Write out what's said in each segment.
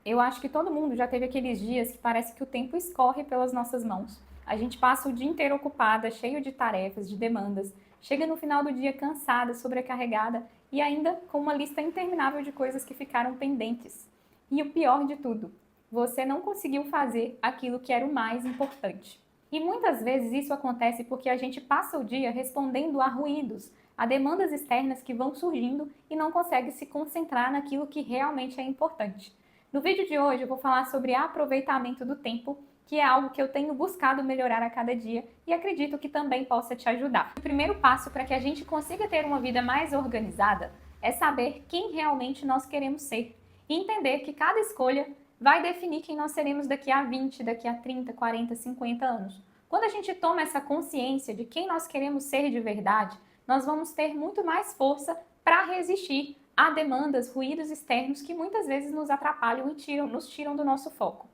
Eu acho que todo mundo já teve aqueles dias que parece que o tempo escorre pelas nossas mãos. A gente passa o dia inteiro ocupada, cheio de tarefas, de demandas, chega no final do dia cansada, sobrecarregada e ainda com uma lista interminável de coisas que ficaram pendentes. E o pior de tudo, você não conseguiu fazer aquilo que era o mais importante. E muitas vezes isso acontece porque a gente passa o dia respondendo a ruídos, a demandas externas que vão surgindo e não consegue se concentrar naquilo que realmente é importante. No vídeo de hoje eu vou falar sobre aproveitamento do tempo, que é algo que eu tenho buscado melhorar a cada dia e acredito que também possa te ajudar. O primeiro passo para que a gente consiga ter uma vida mais organizada é saber quem realmente nós queremos ser e entender que cada escolha vai definir quem nós seremos daqui a 20, daqui a 30, 40, 50 anos. Quando a gente toma essa consciência de quem nós queremos ser de verdade, nós vamos ter muito mais força para resistir a demandas, ruídos externos que muitas vezes nos atrapalham e nos tiram do nosso foco.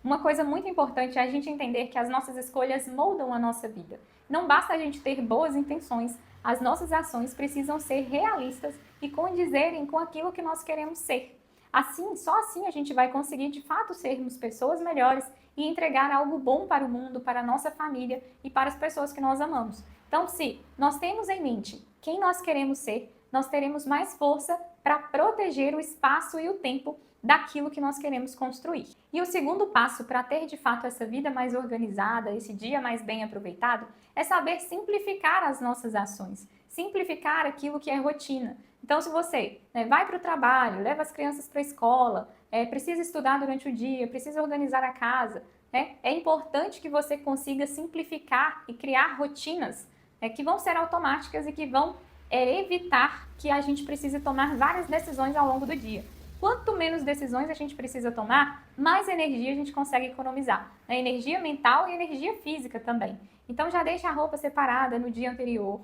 Uma coisa muito importante é a gente entender que as nossas escolhas moldam a nossa vida. Não basta a gente ter boas intenções, as nossas ações precisam ser realistas e condizerem com aquilo que nós queremos ser. Assim, só assim a gente vai conseguir de fato sermos pessoas melhores e entregar algo bom para o mundo, para a nossa família e para as pessoas que nós amamos. Então, se nós temos em mente quem nós queremos ser, nós teremos mais força para proteger o espaço e o tempo daquilo que nós queremos construir. E o segundo passo para ter de fato essa vida mais organizada, esse dia mais bem aproveitado, é saber simplificar as nossas ações, simplificar aquilo que é rotina. Então, se você vai para o trabalho, leva as crianças para a escola, precisa estudar durante o dia, precisa organizar a casa, é importante que você consiga simplificar e criar rotinas que vão ser automáticas e que vão evitar que a gente precise tomar várias decisões ao longo do dia. Quanto menos decisões a gente precisa tomar, mais energia a gente consegue economizar. Energia mental e energia física também. Então já deixa a roupa separada no dia anterior.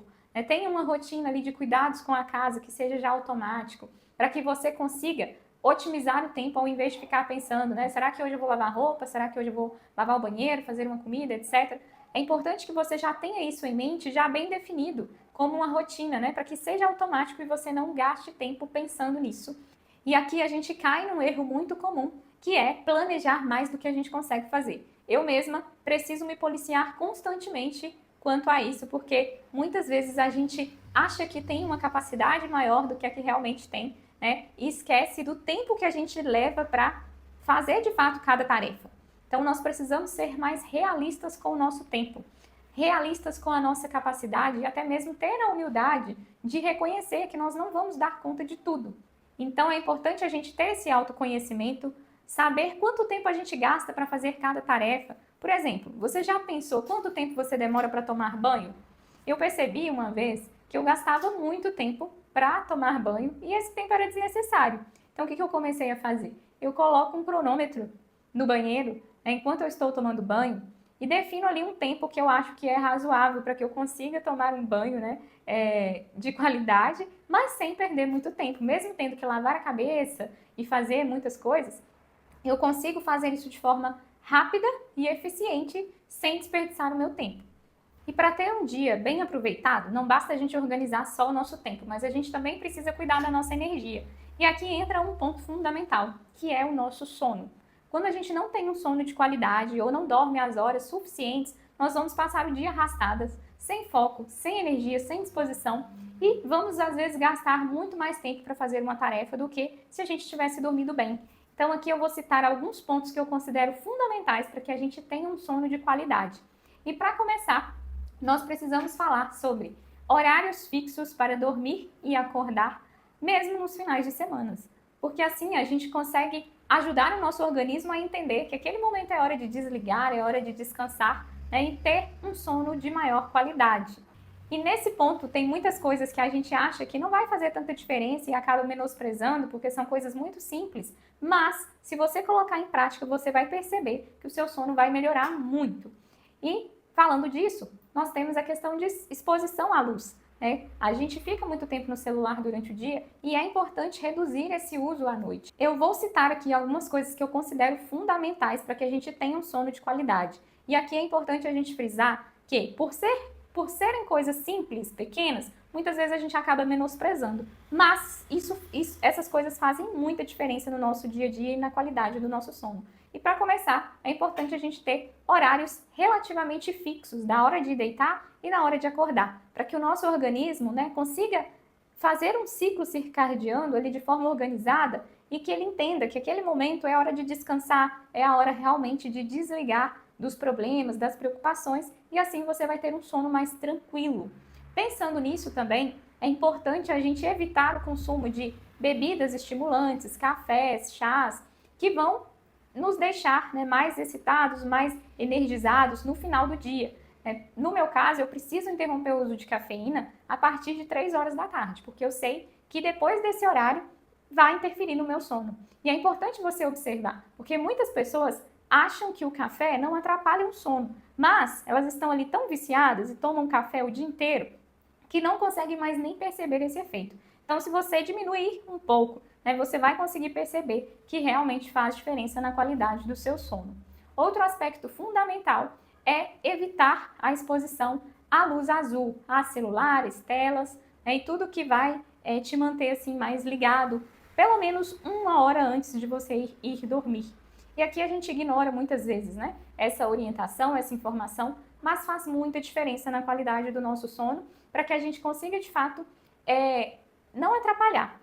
Tenha uma rotina ali de cuidados com a casa que seja já automático, para que você consiga otimizar o tempo ao invés de ficar pensando, será que hoje eu vou lavar roupa? Será que hoje eu vou lavar o banheiro, fazer uma comida, etc. É importante que você já tenha isso em mente, já bem definido, como uma rotina, para que seja automático e você não gaste tempo pensando nisso. E aqui a gente cai num erro muito comum, que é planejar mais do que a gente consegue fazer. Eu mesma preciso me policiar constantemente quanto a isso, porque muitas vezes a gente acha que tem uma capacidade maior do que a que realmente tem, e esquece do tempo que a gente leva para fazer de fato cada tarefa. Então nós precisamos ser mais realistas com o nosso tempo, realistas com a nossa capacidade e até mesmo ter a humildade de reconhecer que nós não vamos dar conta de tudo. Então é importante a gente ter esse autoconhecimento, saber quanto tempo a gente gasta para fazer cada tarefa. Por exemplo, você já pensou quanto tempo você demora para tomar banho? Eu percebi uma vez que eu gastava muito tempo para tomar banho e esse tempo era desnecessário. Então o que eu comecei a fazer? Eu coloco um cronômetro no banheiro, enquanto eu estou tomando banho, e defino ali um tempo que eu acho que é razoável para que eu consiga tomar um banho de qualidade, mas sem perder muito tempo. Mesmo tendo que lavar a cabeça e fazer muitas coisas, eu consigo fazer isso de forma rápida e eficiente, sem desperdiçar o meu tempo. E para ter um dia bem aproveitado, não basta a gente organizar só o nosso tempo, mas a gente também precisa cuidar da nossa energia. E aqui entra um ponto fundamental, que é o nosso sono. Quando a gente não tem um sono de qualidade ou não dorme as horas suficientes, nós vamos passar o dia arrastadas, sem foco, sem energia, sem disposição e vamos às vezes gastar muito mais tempo para fazer uma tarefa do que se a gente tivesse dormido bem. Então aqui eu vou citar alguns pontos que eu considero fundamentais para que a gente tenha um sono de qualidade. E para começar, nós precisamos falar sobre horários fixos para dormir e acordar, mesmo nos finais de semana. Porque assim a gente consegue ajudar o nosso organismo a entender que aquele momento é hora de desligar, é hora de descansar, e ter um sono de maior qualidade. E nesse ponto tem muitas coisas que a gente acha que não vai fazer tanta diferença e acaba menosprezando porque são coisas muito simples, mas se você colocar em prática você vai perceber que o seu sono vai melhorar muito. E falando disso, nós temos a questão de exposição à luz. A gente fica muito tempo no celular durante o dia e é importante reduzir esse uso à noite. Eu vou citar aqui algumas coisas que eu considero fundamentais para que a gente tenha um sono de qualidade. E aqui é importante a gente frisar que, por serem coisas simples, pequenas, muitas vezes a gente acaba menosprezando. Mas essas coisas fazem muita diferença no nosso dia a dia e na qualidade do nosso sono. E para começar, é importante a gente ter horários relativamente fixos da hora de deitar e na hora de acordar, para que o nosso organismo, né, consiga fazer um ciclo circadiano ali de forma organizada e que ele entenda que aquele momento é a hora de descansar, é a hora realmente de desligar dos problemas, das preocupações, e assim você vai ter um sono mais tranquilo. Pensando nisso também, é importante a gente evitar o consumo de bebidas estimulantes, cafés, chás, que vão nos deixar, né, mais excitados, mais energizados no final do dia. No meu caso, eu preciso interromper o uso de cafeína a partir de 3 horas da tarde, porque eu sei que depois desse horário vai interferir no meu sono. E é importante você observar, porque muitas pessoas acham que o café não atrapalha o sono, mas elas estão ali tão viciadas e tomam café o dia inteiro que não conseguem mais nem perceber esse efeito. Então, se você diminuir um pouco, né, você vai conseguir perceber que realmente faz diferença na qualidade do seu sono. Outro aspecto fundamental é evitar a exposição à luz azul, a celulares, telas, né, e tudo que vai te manter assim mais ligado, pelo menos 1 hora antes de você ir dormir. E aqui a gente ignora muitas vezes, né, essa orientação, essa informação, mas faz muita diferença na qualidade do nosso sono para que a gente consiga de fato não atrapalhar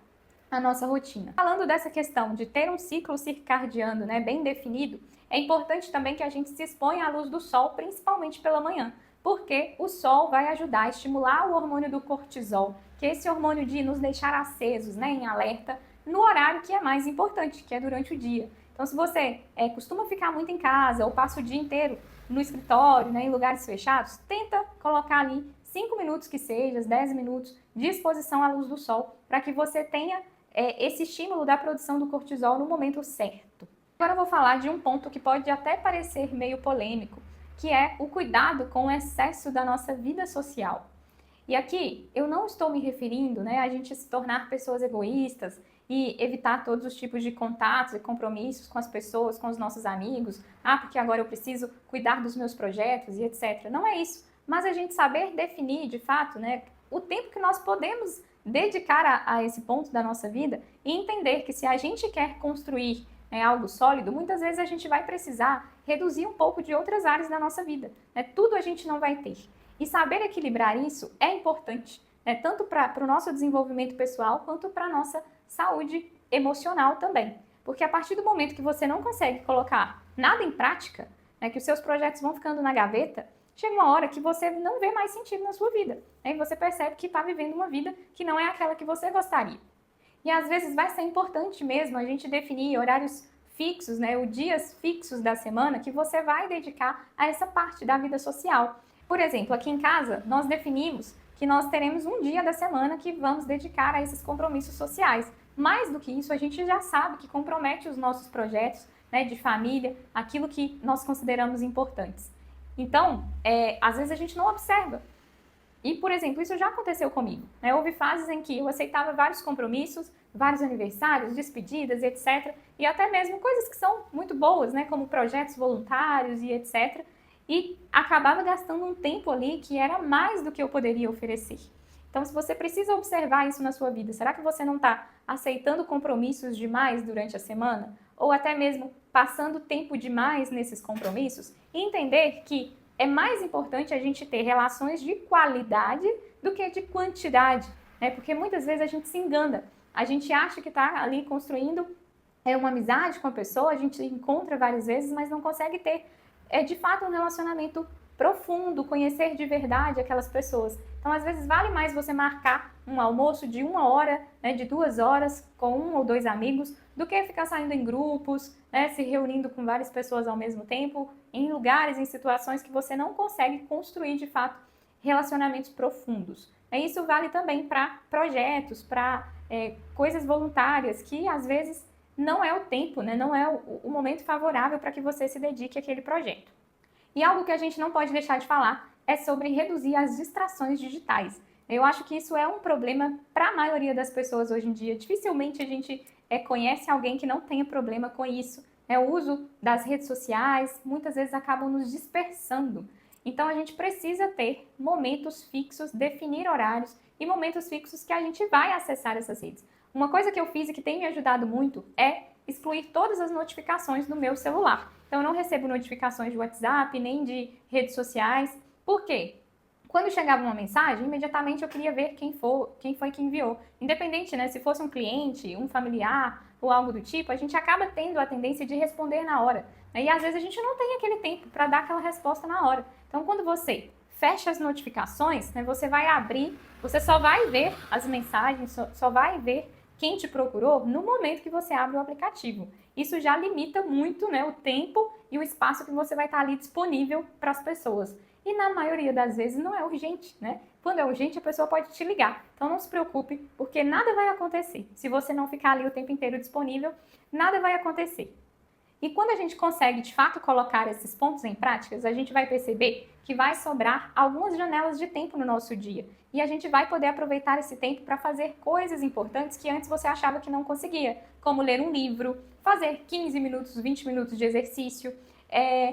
a nossa rotina. Falando dessa questão de ter um ciclo circadiano, né, bem definido, é importante também que a gente se exponha à luz do sol, principalmente pela manhã, porque o sol vai ajudar a estimular o hormônio do cortisol, que é esse hormônio de nos deixar acesos, né, em alerta, no horário que é mais importante, que é durante o dia. Então, se você costuma ficar muito em casa ou passa o dia inteiro no escritório, né, em lugares fechados, tenta colocar ali 5 minutos que seja, 10 minutos de exposição à luz do sol, para que você tenha esse estímulo da produção do cortisol no momento certo. Agora eu vou falar de um ponto que pode até parecer meio polêmico, que é o cuidado com o excesso da nossa vida social. E aqui eu não estou me referindo, né, a gente se tornar pessoas egoístas e evitar todos os tipos de contatos e compromissos com as pessoas, com os nossos amigos, porque agora eu preciso cuidar dos meus projetos e etc. Não é isso, mas a gente saber definir de fato, né, o tempo que nós podemos dedicar a esse ponto da nossa vida e entender que se a gente quer construir algo sólido, muitas vezes a gente vai precisar reduzir um pouco de outras áreas da nossa vida. Tudo a gente não vai ter. E saber equilibrar isso é importante, tanto para o nosso desenvolvimento pessoal quanto para a nossa saúde emocional também. Porque a partir do momento que você não consegue colocar nada em prática, que os seus projetos vão ficando na gaveta, chega uma hora que você não vê mais sentido na sua vida. E você percebe que está vivendo uma vida que não é aquela que você gostaria. E às vezes vai ser importante mesmo a gente definir horários fixos, os dias fixos da semana que você vai dedicar a essa parte da vida social. Por exemplo, aqui em casa, nós definimos que nós teremos um dia da semana que vamos dedicar a esses compromissos sociais. Mais do que isso, a gente já sabe que compromete os nossos projetos de família, aquilo que nós consideramos importantes. Então, às vezes a gente não observa. E, por exemplo, isso já aconteceu comigo. Houve fases em que eu aceitava vários compromissos, vários aniversários, despedidas, etc. E até mesmo coisas que são muito boas, como projetos voluntários e etc. E acabava gastando um tempo ali que era mais do que eu poderia oferecer. Então, se você precisa observar isso na sua vida, será que você não está aceitando compromissos demais durante a semana? Ou até mesmo passando tempo demais nesses compromissos? E entender que é mais importante a gente ter relações de qualidade do que de quantidade, porque muitas vezes a gente se engana. A gente acha que está ali construindo uma amizade com a pessoa, a gente encontra várias vezes, mas não consegue ter de fato um relacionamento profundo, conhecer de verdade aquelas pessoas. Então, às vezes, vale mais você marcar um almoço de 1 hora, de 2 horas, com 1 ou 2 amigos, do que ficar saindo em grupos, se reunindo com várias pessoas ao mesmo tempo, em lugares, em situações que você não consegue construir, de fato, relacionamentos profundos. Isso vale também para projetos, para coisas voluntárias, que às vezes não é o tempo, não é o momento favorável para que você se dedique àquele projeto. E algo que a gente não pode deixar de falar é sobre reduzir as distrações digitais. Eu acho que isso é um problema para a maioria das pessoas hoje em dia. Dificilmente a gente conhece alguém que não tenha problema com isso. O uso das redes sociais muitas vezes acabam nos dispersando. Então a gente precisa ter momentos fixos, definir horários e momentos fixos que a gente vai acessar essas redes. Uma coisa que eu fiz e que tem me ajudado muito é excluir todas as notificações do meu celular. Então, eu não recebo notificações de WhatsApp, nem de redes sociais. Por quê? Quando chegava uma mensagem, imediatamente eu queria ver quem foi que enviou. Independente, né? Se fosse um cliente, um familiar ou algo do tipo, a gente acaba tendo a tendência de responder na hora. E às vezes a gente não tem aquele tempo para dar aquela resposta na hora. Então, quando você fecha as notificações, né, você vai abrir, você só vai ver as mensagens, só vai ver quem te procurou no momento que você abre o aplicativo. Isso já limita muito, né, o tempo e o espaço que você vai estar ali disponível para as pessoas. E na maioria das vezes não é urgente, né? Quando é urgente, a pessoa pode te ligar. Então não se preocupe, porque nada vai acontecer. Se você não ficar ali o tempo inteiro disponível, nada vai acontecer. E quando a gente consegue, de fato, colocar esses pontos em práticas, a gente vai perceber que vai sobrar algumas janelas de tempo no nosso dia. E a gente vai poder aproveitar esse tempo para fazer coisas importantes que antes você achava que não conseguia, como ler um livro, fazer 15 minutos, 20 minutos de exercício,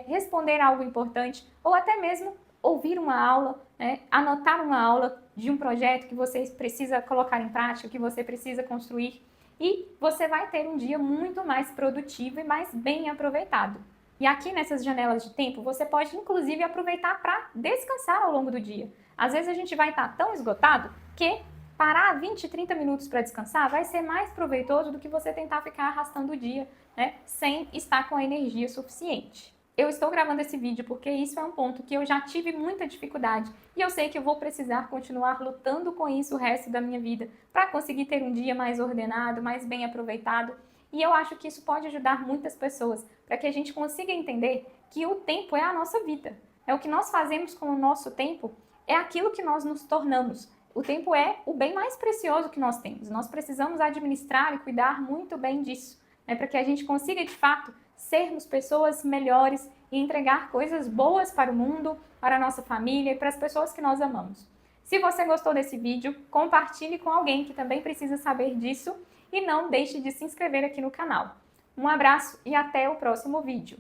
responder algo importante, ou até mesmo ouvir uma aula, né? Anotar uma aula de um projeto que você precisa colocar em prática, que você precisa construir. E você vai ter um dia muito mais produtivo e mais bem aproveitado. E aqui nessas janelas de tempo, você pode inclusive aproveitar para descansar ao longo do dia. Às vezes a gente vai estar tão esgotado que parar 20, 30 minutos para descansar vai ser mais proveitoso do que você tentar ficar arrastando o dia, né, sem estar com a energia suficiente. Eu estou gravando esse vídeo porque isso é um ponto que eu já tive muita dificuldade e eu sei que eu vou precisar continuar lutando com isso o resto da minha vida para conseguir ter um dia mais ordenado, mais bem aproveitado. E eu acho que isso pode ajudar muitas pessoas para que a gente consiga entender que o tempo é a nossa vida. É o que nós fazemos com o nosso tempo, é aquilo que nós nos tornamos. O tempo é o bem mais precioso que nós temos. Nós precisamos administrar e cuidar muito bem disso, né, para que a gente consiga, de fato, sermos pessoas melhores e entregar coisas boas para o mundo, para a nossa família e para as pessoas que nós amamos. Se você gostou desse vídeo, compartilhe com alguém que também precisa saber disso e não deixe de se inscrever aqui no canal. Um abraço e até o próximo vídeo.